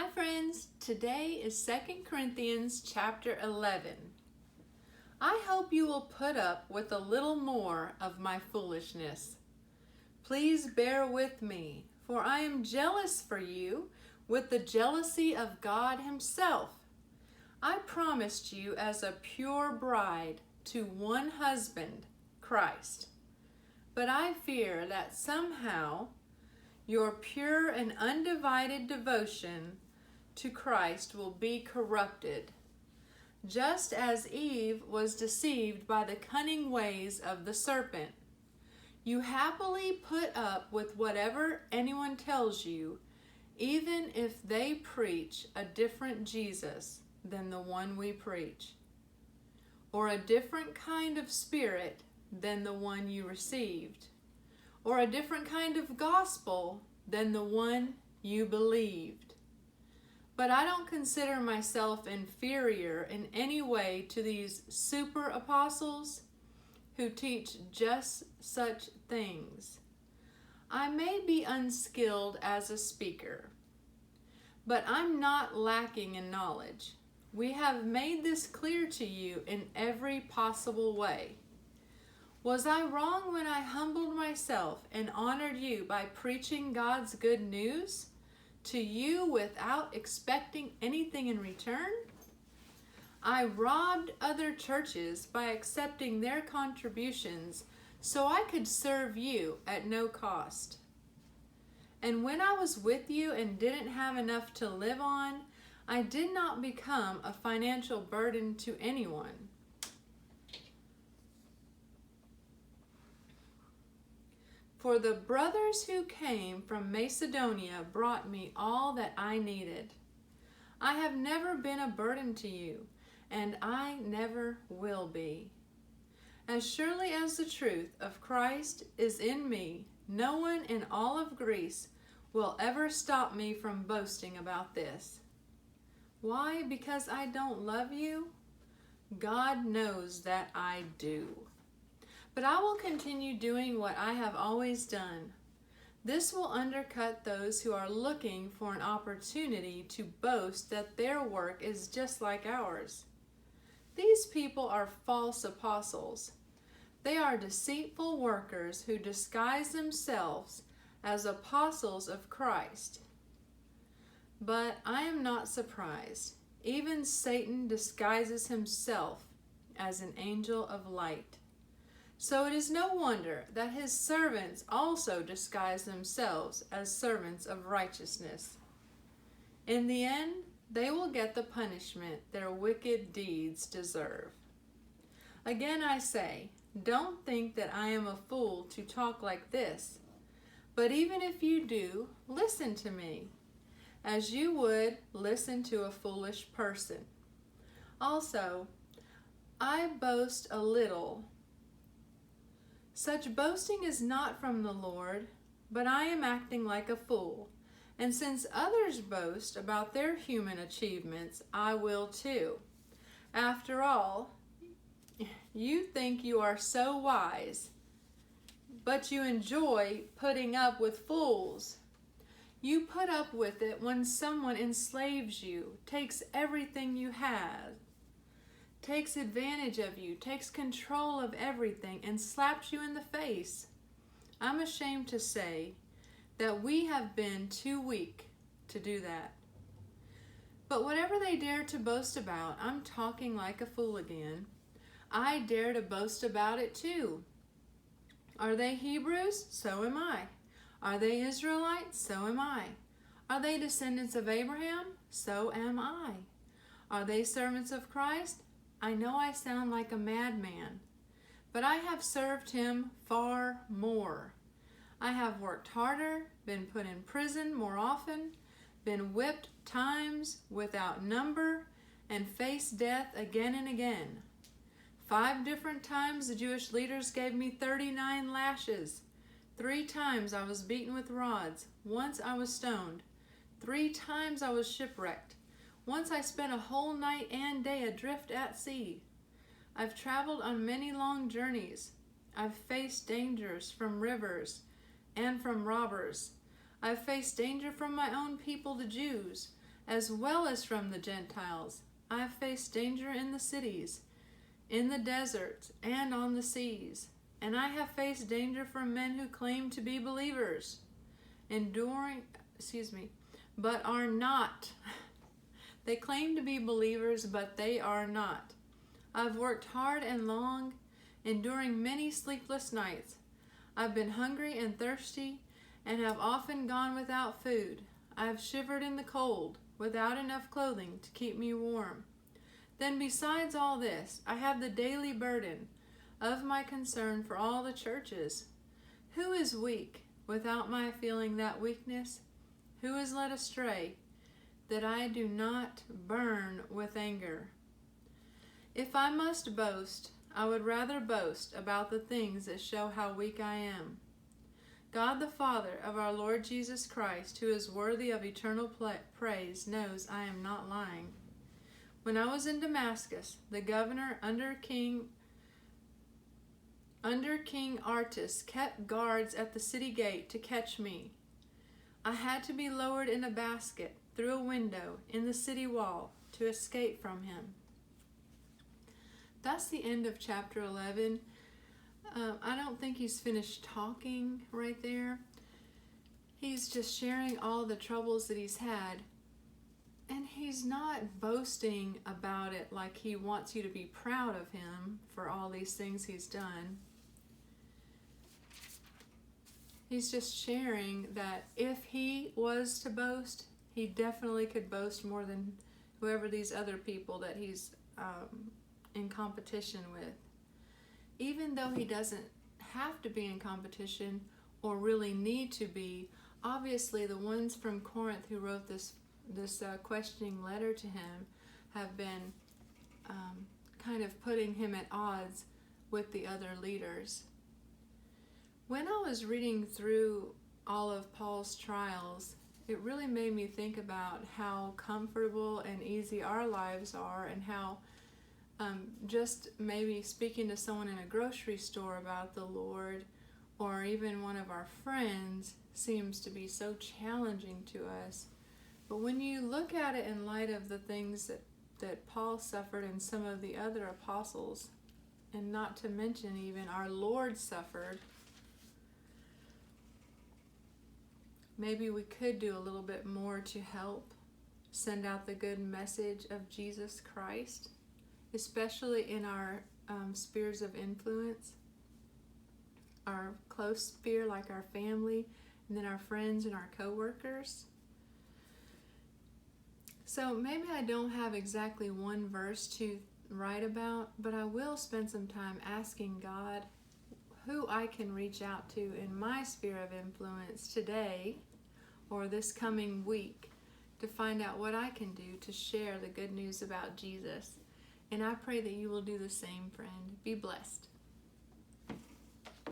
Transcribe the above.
Hi friends, today is 2 Corinthians chapter 11. I hope you will put up with a little more of my foolishness. Please bear with me, for I am jealous for you with the jealousy of God Himself. I promised you as a pure bride to one husband, Christ. But I fear that somehow your pure and undivided devotion to Christ will be corrupted, just as Eve was deceived by the cunning ways of the serpent. You happily put up with whatever anyone tells you, even if they preach a different Jesus than the one we preach, or a different kind of spirit than the one you received, or a different kind of gospel than the one you believed. But I don't consider myself inferior in any way to these super apostles who teach just such things. I may be unskilled as a speaker, but I'm not lacking in knowledge. We have made this clear to you in every possible way. Was I wrong when I humbled myself and honored you by preaching God's good news to you without expecting anything in return? I robbed other churches by accepting their contributions so I could serve you at no cost. And when I was with you and didn't have enough to live on, I did not become a financial burden to anyone. For the brothers who came from Macedonia brought me all that I needed. I have never been a burden to you, and I never will be. As surely as the truth of Christ is in me, no one in all of Greece will ever stop me from boasting about this. Why? Because I don't love you? God knows that I do. But I will continue doing what I have always done. This will undercut those who are looking for an opportunity to boast that their work is just like ours. These people are false apostles. They are deceitful workers who disguise themselves as apostles of Christ. But I am not surprised. Even Satan disguises himself as an angel of light. So it is no wonder that his servants also disguise themselves as servants of righteousness. In the end, they will get the punishment their wicked deeds deserve. Again I say, don't think that I am a fool to talk like this. But even if you do, listen to me, as you would listen to a foolish person. Also, I boast a little. Such boasting is not from the Lord, but I am acting like a fool. And since others boast about their human achievements, I will too. After all, you think you are so wise, but you enjoy putting up with fools. You put up with it when someone enslaves you, takes everything you have, takes advantage of you, takes control of everything, and slaps you in the face. I'm ashamed to say that we have been too weak to do that. But whatever they dare to boast about, I'm talking like a fool again. I dare to boast about it too. Are they Hebrews? So am I. Are they Israelites? So am I. Are they descendants of Abraham? So am I. Are they servants of Christ? I know I sound like a madman, but I have served him far more. I have worked harder, been put in prison more often, been whipped times without number, and faced death again and again. 5 different times the Jewish leaders gave me 39 lashes. 3 times I was beaten with rods. Once I was stoned. 3 times I was shipwrecked. Once I spent a whole night and day adrift at sea. I've traveled on many long journeys. I've faced dangers from rivers and from robbers. I've faced danger from my own people, the Jews, as well as from the Gentiles. I have faced danger in the cities, in the deserts, and on the seas. And I have faced danger from men who claim to be believers, but are not. They claim to be believers, but they are not. I've worked hard and long, enduring many sleepless nights. I've been hungry and thirsty, and have often gone without food. I have shivered in the cold, without enough clothing to keep me warm. Then besides all this, I have the daily burden of my concern for all the churches. Who is weak without my feeling that weakness? Who is led astray, that I do not burn with anger? If I must boast, I would rather boast about the things that show how weak I am. God the Father of our Lord Jesus Christ, who is worthy of eternal praise, knows I am not lying. When I was in Damascus, the governor under King Artus kept guards at the city gate to catch me. I had to be lowered in a basket through a window in the city wall to escape from him. That's the end of chapter 11. I don't think he's finished talking right there. He's just sharing all the troubles that he's had. And he's not boasting about it like he wants you to be proud of him for all these things he's done. He's just sharing that if he was to boast, he definitely could boast more than whoever these other people that he's in competition with. Even though he doesn't have to be in competition or really need to be, obviously the ones from Corinth who wrote this questioning letter to him have been kind of putting him at odds with the other leaders. When I was reading through all of Paul's trials, it really made me think about how comfortable and easy our lives are, and how just maybe speaking to someone in a grocery store about the Lord, or even one of our friends, seems to be so challenging to us. But when you look at it in light of the things that Paul suffered and some of the other apostles, and not to mention even our Lord suffered, maybe we could do a little bit more to help send out the good message of Jesus Christ, especially in our spheres of influence, our close sphere like our family, and then our friends and our co-workers. So maybe I don't have exactly one verse to write about, but I will spend some time asking God who I can reach out to in my sphere of influence today or this coming week to find out what I can do to share the good news about Jesus. And I pray that you will do the same, friend. Be blessed.